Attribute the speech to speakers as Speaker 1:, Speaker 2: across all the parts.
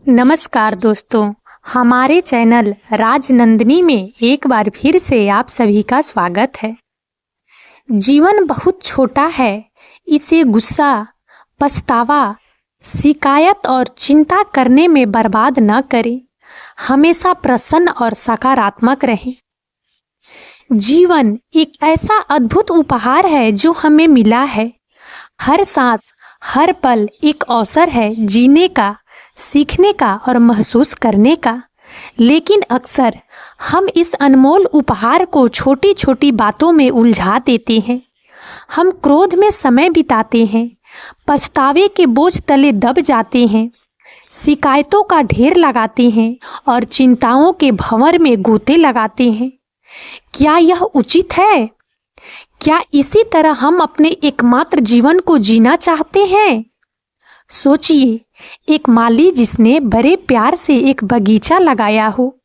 Speaker 1: नमस्कार दोस्तों, हमारे चैनल राजनंदिनी में एक बार फिर से आप सभी का स्वागत है। जीवन बहुत छोटा है, इसे गुस्सा, पछतावा, शिकायत और चिंता करने में बर्बाद न करें। हमेशा प्रसन्न और सकारात्मक रहें। जीवन एक ऐसा अद्भुत उपहार है जो हमें मिला है। हर सांस, हर पल एक अवसर है जीने का, सीखने का और महसूस करने का। लेकिन अक्सर हम इस अनमोल उपहार को छोटी छोटी बातों में उलझा देते हैं। हम क्रोध में समय बिताते हैं, पछतावे के बोझ तले दब जाते हैं, शिकायतों का ढेर लगाते हैं और चिंताओं के भंवर में गोते लगाते हैं। क्या यह उचित है? क्या इसी तरह हम अपने एकमात्र जीवन को जीना चाहते हैं? सोचिए, एक माली जिसने बड़े प्यार से एक बगीचा लगाया हो,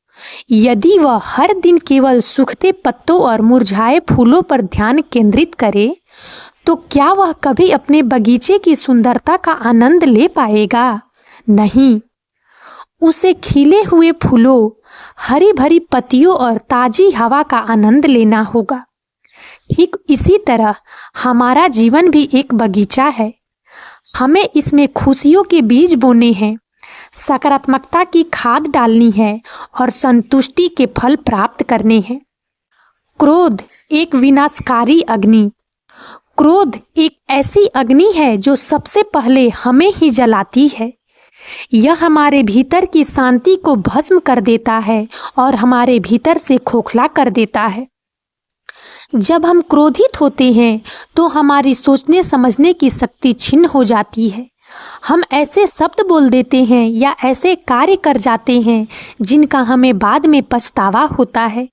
Speaker 1: यदि वह हर दिन केवल सूखते पत्तों और मुरझाए फूलों पर ध्यान केंद्रित करे, तो क्या वह कभी अपने बगीचे की सुंदरता का आनंद ले पाएगा? नहीं। उसे खिले हुए फूलों, हरी भरी पत्तियों और ताजी हवा का आनंद लेना होगा। ठीक इसी तरह हमारा जीवन भी एक बगीचा है। हमें इसमें खुशियों के बीज बोने हैं, सकारात्मकता की खाद डालनी है और संतुष्टि के फल प्राप्त करने हैं। क्रोध एक विनाशकारी अग्नि। क्रोध एक ऐसी अग्नि है जो सबसे पहले हमें ही जलाती है। यह हमारे भीतर की शांति को भस्म कर देता है और हमारे भीतर से खोखला कर देता है। जब हम क्रोधित होते हैं तो हमारी सोचने समझने की शक्ति छिन्न हो जाती है। हम ऐसे शब्द बोल देते हैं या ऐसे कार्य कर जाते हैं जिनका हमें बाद में पछतावा होता है।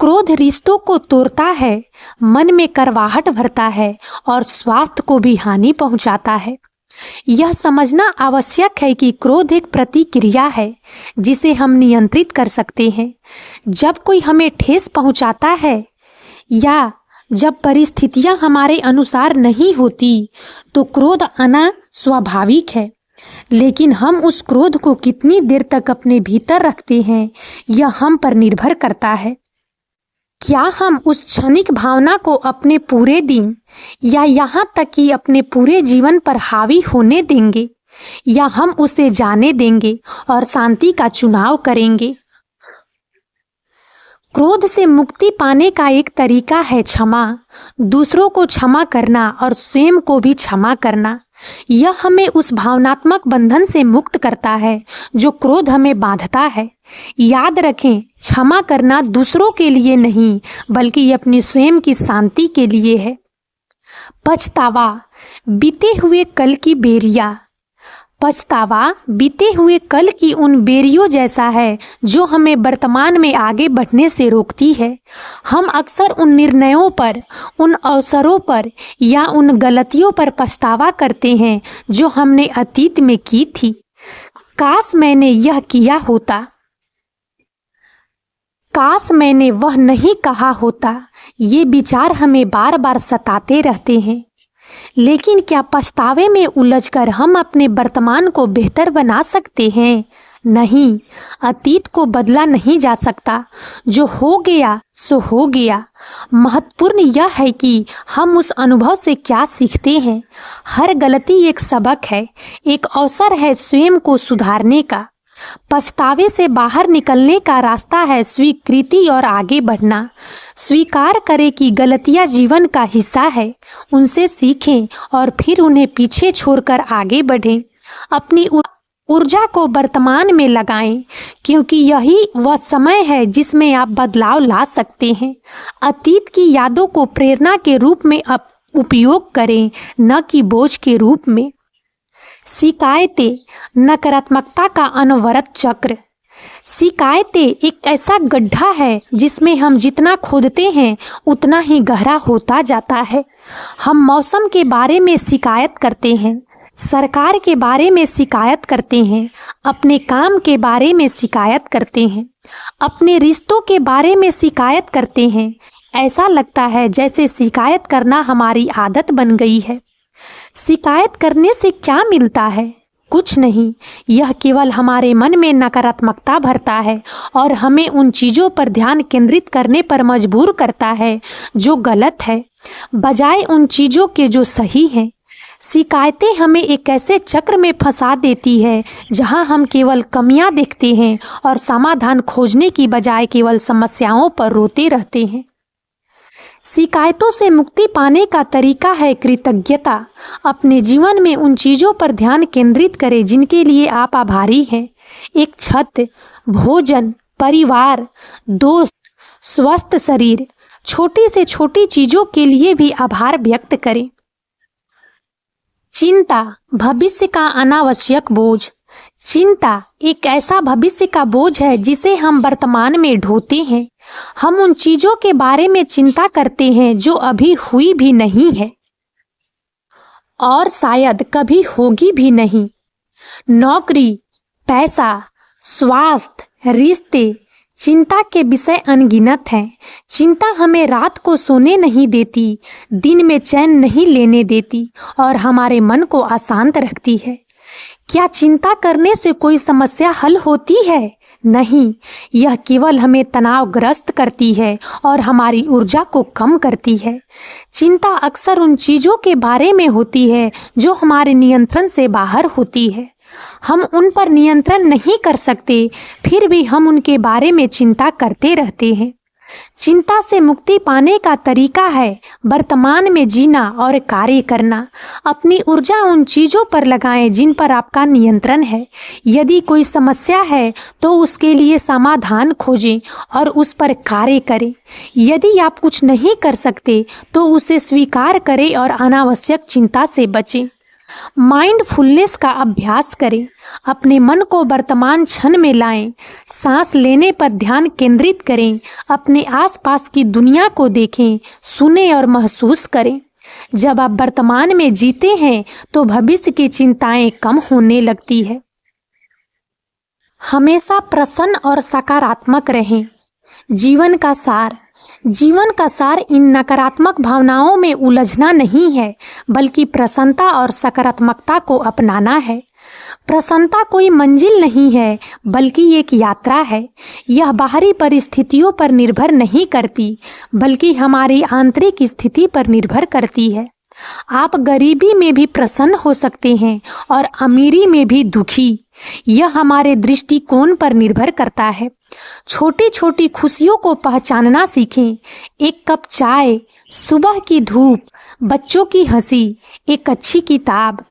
Speaker 1: क्रोध रिश्तों को तोड़ता है, मन में करवाहट भरता है और स्वास्थ्य को भी हानि पहुंचाता है। यह समझना आवश्यक है कि क्रोध एक प्रतिक्रिया है जिसे हम नियंत्रित कर सकते हैं। जब कोई हमें ठेस पहुंचाता है या जब परिस्थितियां हमारे अनुसार नहीं होती, तो क्रोध आना स्वाभाविक है। लेकिन हम उस क्रोध को कितनी देर तक अपने भीतर रखते हैं, यह हम पर निर्भर करता है। क्या हम उस क्षणिक भावना को अपने पूरे दिन या यहाँ तक कि अपने पूरे जीवन पर हावी होने देंगे, या हम उसे जाने देंगे और शांति का चुनाव करेंगे? क्रोध से मुक्ति पाने का एक तरीका है क्षमा, दूसरों को क्षमा करना और स्वयं को भी क्षमा करना। यह हमें उस भावनात्मक बंधन से मुक्त करता है जो क्रोध हमें बांधता है। याद रखें, क्षमा करना दूसरों के लिए नहीं बल्कि अपनी स्वयं की शांति के लिए है। पछतावा, बीते हुए कल की बेरिया। पछतावा बीते हुए कल की उन बेरियों जैसा है जो हमें वर्तमान में आगे बढ़ने से रोकती है। हम अक्सर उन निर्णयों पर, उन अवसरों पर या उन गलतियों पर पछतावा करते हैं जो हमने अतीत में की थी। काश मैंने यह किया होता, काश मैंने वह नहीं कहा होता। ये विचार हमें बार बार सताते रहते हैं। लेकिन क्या पछतावे में उलझकर हम अपने वर्तमान को बेहतर बना सकते हैं? नहीं, अतीत को बदला नहीं जा सकता। जो हो गया सो हो गया। महत्वपूर्ण यह है कि हम उस अनुभव से क्या सीखते हैं। हर गलती एक सबक है, एक अवसर है स्वयं को सुधारने का। पछतावे से बाहर निकलने का रास्ता है स्वीकृति और आगे बढ़ना। स्वीकार करें कि गलतियां जीवन का हिस्सा है, उनसे सीखें और फिर उन्हें पीछे छोड़कर आगे बढ़ें। अपनी ऊर्जा को वर्तमान में लगाएं, क्योंकि यही वह समय है जिसमें आप बदलाव ला सकते हैं। अतीत की यादों को प्रेरणा के रूप में उपयोग करें, न कि बोझ के रूप में। शिकायतें, नकारात्मकता का अनवरत चक्र। शिकायतें एक ऐसा गड्ढा है जिसमें हम जितना खोदते हैं उतना ही गहरा होता जाता है। हम मौसम के बारे में शिकायत करते हैं, सरकार के बारे में शिकायत करते हैं, अपने काम के बारे में शिकायत करते हैं, अपने रिश्तों के बारे में शिकायत करते हैं। ऐसा लगता है जैसे शिकायत करना हमारी आदत बन गई है। शिकायत करने से क्या मिलता है? कुछ नहीं, यह केवल हमारे मन में नकारात्मकता भरता है और हमें उन चीज़ों पर ध्यान केंद्रित करने पर मजबूर करता है जो गलत है, बजाय उन चीज़ों के जो सही हैं। शिकायतें हमें एक ऐसे चक्र में फंसा देती है जहां हम केवल कमियां देखते हैं और समाधान खोजने की बजाय केवल समस्याओं पर रोते रहते हैं। शिकायतों से मुक्ति पाने का तरीका है कृतज्ञता। अपने जीवन में उन चीज़ों पर ध्यान केंद्रित करें जिनके लिए आप आभारी हैं। एक छत, भोजन, परिवार, दोस्त, स्वस्थ शरीर, छोटी से छोटी चीज़ों के लिए भी आभार व्यक्त करें। चिंता, भविष्य का अनावश्यक बोझ। चिंता एक ऐसा भविष्य का बोझ है जिसे हम वर्तमान में ढोते हैं। हम उन चीज़ों के बारे में चिंता करते हैं जो अभी हुई भी नहीं है और शायद कभी होगी भी नहीं। नौकरी, पैसा, स्वास्थ्य, रिश्ते, चिंता के विषय अनगिनत हैं। चिंता हमें रात को सोने नहीं देती, दिन में चैन नहीं लेने देती और हमारे मन को अशांत रखती है। क्या चिंता करने से कोई समस्या हल होती है? नहीं, यह केवल हमें तनावग्रस्त करती है और हमारी ऊर्जा को कम करती है। चिंता अक्सर उन चीज़ों के बारे में होती है जो हमारे नियंत्रण से बाहर होती है। हम उन पर नियंत्रण नहीं कर सकते, फिर भी हम उनके बारे में चिंता करते रहते हैं। चिंता से मुक्ति पाने का तरीका है वर्तमान में जीना और कार्य करना। अपनी ऊर्जा उन चीज़ों पर लगाएं जिन पर आपका नियंत्रण है। यदि कोई समस्या है तो उसके लिए समाधान खोजें और उस पर कार्य करें। यदि आप कुछ नहीं कर सकते तो उसे स्वीकार करें और अनावश्यक चिंता से बचें। माइंडफुलनेस का अभ्यास करें। अपने मन को वर्तमान क्षण में लाएं। सांस लेने पर ध्यान केंद्रित करें। अपने आसपास की दुनिया को देखें, सुनें और महसूस करें। जब आप वर्तमान में जीते हैं तो भविष्य की चिंताएं कम होने लगती है। हमेशा प्रसन्न और सकारात्मक रहें। जीवन का सार। जीवन का सार इन नकारात्मक भावनाओं में उलझना नहीं है, बल्कि प्रसन्नता और सकारात्मकता को अपनाना है। प्रसन्नता कोई मंजिल नहीं है, बल्कि एक यात्रा है। यह बाहरी परिस्थितियों पर निर्भर नहीं करती, बल्कि हमारी आंतरिक स्थिति पर निर्भर करती है। आप गरीबी में भी प्रसन्न हो सकते हैं और अमीरी में भी दुखी। यह हमारे दृष्टिकोण पर निर्भर करता है। छोटी छोटी खुशियों को पहचानना सीखें। एक कप चाय, सुबह की धूप, बच्चों की हंसी, एक अच्छी किताब।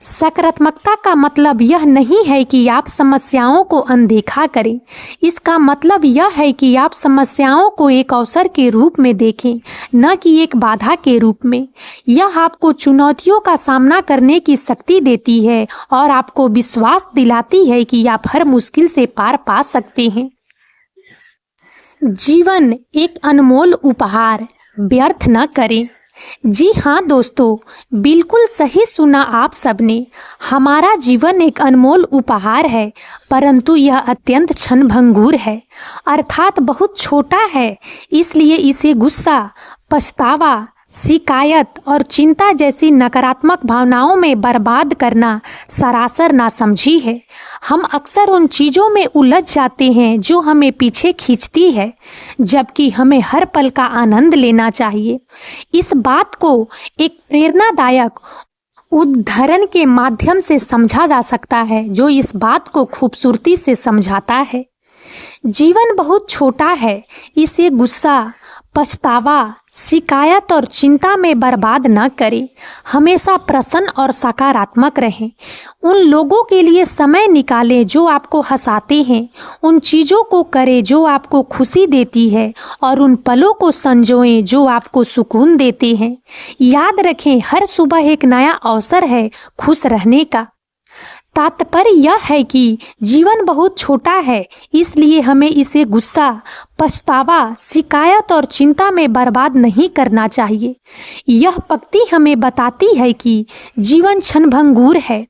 Speaker 1: सकारात्मकता का मतलब यह नहीं है कि आप समस्याओं को अनदेखा करें। इसका मतलब यह है कि आप समस्याओं को एक अवसर के रूप में देखें, न कि एक बाधा के रूप में। यह आपको चुनौतियों का सामना करने की शक्ति देती है और आपको विश्वास दिलाती है कि आप हर मुश्किल से पार पा सकते हैं। जीवन एक अनमोल उपहार, व्यर्थ न करें। जी हाँ दोस्तों, बिल्कुल सही सुना आप सबने। हमारा जीवन एक अनमोल उपहार है, परंतु यह अत्यंत क्षणभंगुर है, अर्थात बहुत छोटा है। इसलिए इसे गुस्सा, पछतावा, शिकायत और चिंता जैसी नकारात्मक भावनाओं में बर्बाद करना सरासर नासमझी है। हम अक्सर उन चीज़ों में उलझ जाते हैं जो हमें पीछे खींचती है, जबकि हमें हर पल का आनंद लेना चाहिए। इस बात को एक प्रेरणादायक उदाहरण के माध्यम से समझा जा सकता है, जो इस बात को खूबसूरती से समझाता है। जीवन बहुत छोटा है, इसे गुस्सा, पछतावा, शिकायत और चिंता में बर्बाद न करें। हमेशा प्रसन्न और सकारात्मक रहें। उन लोगों के लिए समय निकालें जो आपको हंसाते हैं। उन चीज़ों को करें जो आपको खुशी देती है और उन पलों को संजोएं जो आपको सुकून देते हैं। याद रखें, हर सुबह एक नया अवसर है खुश रहने का। तात्पर्य यह है कि जीवन बहुत छोटा है, इसलिए हमें इसे गुस्सा, पछतावा, शिकायत और चिंता में बर्बाद नहीं करना चाहिए। यह पंक्ति हमें बताती है कि जीवन क्षणभंगुर है।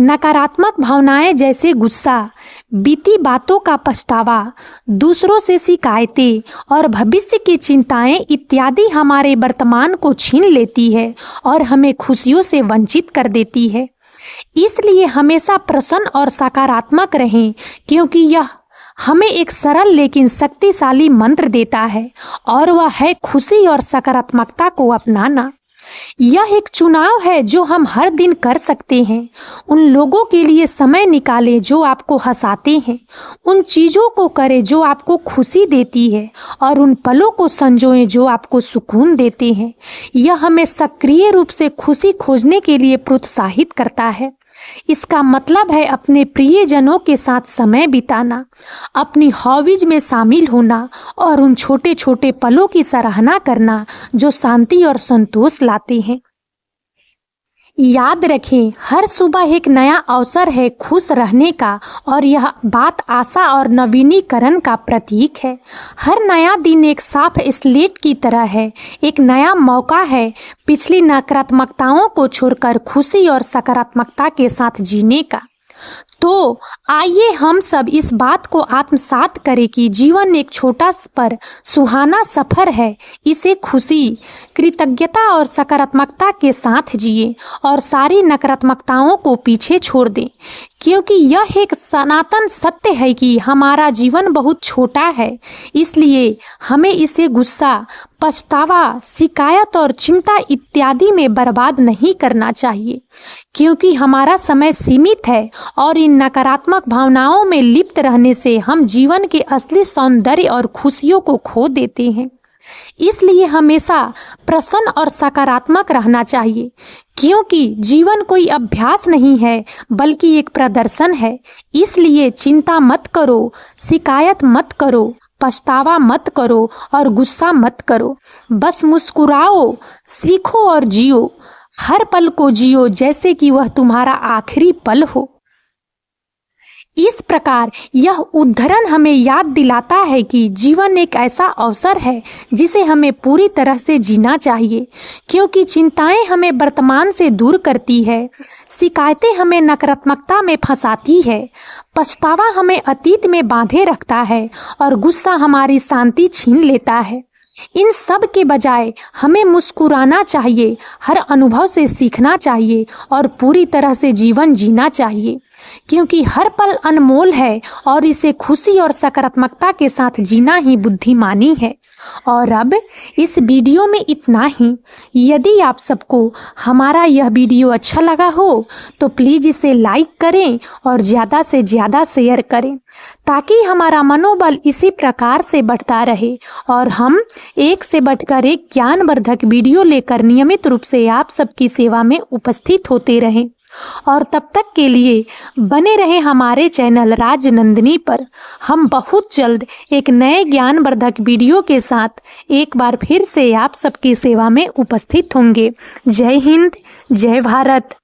Speaker 1: नकारात्मक भावनाएं जैसे गुस्सा, बीती बातों का पछतावा, दूसरों से शिकायतें और भविष्य की चिंताएं इत्यादि हमारे वर्तमान को छीन लेती है और हमें खुशियों से वंचित कर देती है। इसलिए हमेशा प्रसन्न और सकारात्मक रहें, क्योंकि यह हमें एक सरल लेकिन शक्तिशाली मंत्र देता है, और वह है खुशी और सकारात्मकता को अपनाना। यह एक चुनाव है जो हम हर दिन कर सकते हैं। उन लोगों के लिए समय निकालें जो आपको हंसाते हैं, उन चीज़ों को करें जो आपको खुशी देती है, और उन पलों को संजोएं जो आपको सुकून देते हैं। यह हमें सक्रिय रूप से खुशी खोजने के लिए प्रोत्साहित करता है। इसका मतलब है अपने प्रियजनों के साथ समय बिताना, अपनी हॉबीज में शामिल होना और उन छोटे छोटे पलों की सराहना करना जो शांति और संतोष लाते हैं। याद रखें, हर सुबह एक नया अवसर है खुश रहने का, और यह बात आशा और नवीनीकरण का प्रतीक है। हर नया दिन एक साफ स्लेट की तरह है, एक नया मौका है पिछली नकारात्मकताओं को छोड़कर खुशी और सकारात्मकता के साथ जीने का। तो आइए हम सब इस बात को आत्मसात करें कि जीवन एक छोटा पर सुहाना सफर है। इसे खुशी, कृतज्ञता और सकारात्मकता के साथ जिए और सारी नकारात्मकताओं को पीछे छोड़ दें, क्योंकि यह एक सनातन सत्य है कि हमारा जीवन बहुत छोटा है। इसलिए हमें इसे गुस्सा, पछतावा, शिकायत और चिंता इत्यादि में बर्बाद नहीं करना चाहिए, क्योंकि हमारा समय सीमित है और इन नकारात्मक भावनाओं में लिप्त रहने से हम जीवन के असली सौंदर्य और खुशियों को खो देते हैं। इसलिए हमेशा प्रसन्न और सकारात्मक रहना चाहिए, क्योंकि जीवन कोई अभ्यास नहीं है बल्कि एक प्रदर्शन है। इसलिए चिंता मत करो, शिकायत मत करो, पछतावा मत करो और गुस्सा मत करो। बस मुस्कुराओ, सीखो और जियो। हर पल को जियो जैसे कि वह तुम्हारा आखिरी पल हो। इस प्रकार यह उद्धरण हमें याद दिलाता है कि जीवन एक ऐसा अवसर है जिसे हमें पूरी तरह से जीना चाहिए, क्योंकि चिंताएं हमें वर्तमान से दूर करती है, शिकायतें हमें नकारात्मकता में फंसाती है, पछतावा हमें अतीत में बांधे रखता है और गुस्सा हमारी शांति छीन लेता है। इन सब के बजाय हमें मुस्कुराना चाहिए, हर अनुभव से सीखना चाहिए और पूरी तरह से जीवन जीना चाहिए, क्योंकि हर पल अनमोल है और इसे खुशी और सकारात्मकता के साथ जीना ही बुद्धिमानी है। और अब इस वीडियो में इतना ही। यदि आप सबको हमारा यह वीडियो अच्छा लगा हो तो प्लीज़ इसे लाइक करें और ज़्यादा से ज़्यादा शेयर करें, ताकि हमारा मनोबल इसी प्रकार से बढ़ता रहे और हम एक से बढ़कर एक ज्ञानवर्धक वीडियो लेकर नियमित रूप से आप सबकी सेवा में उपस्थित होते रहें। और तब तक के लिए बने रहें हमारे चैनल राजनंदिनी पर। हम बहुत जल्द एक नए ज्ञानवर्धक वीडियो के साथ एक बार फिर से आप सबकी सेवा में उपस्थित होंगे। जय हिंद, जय भारत।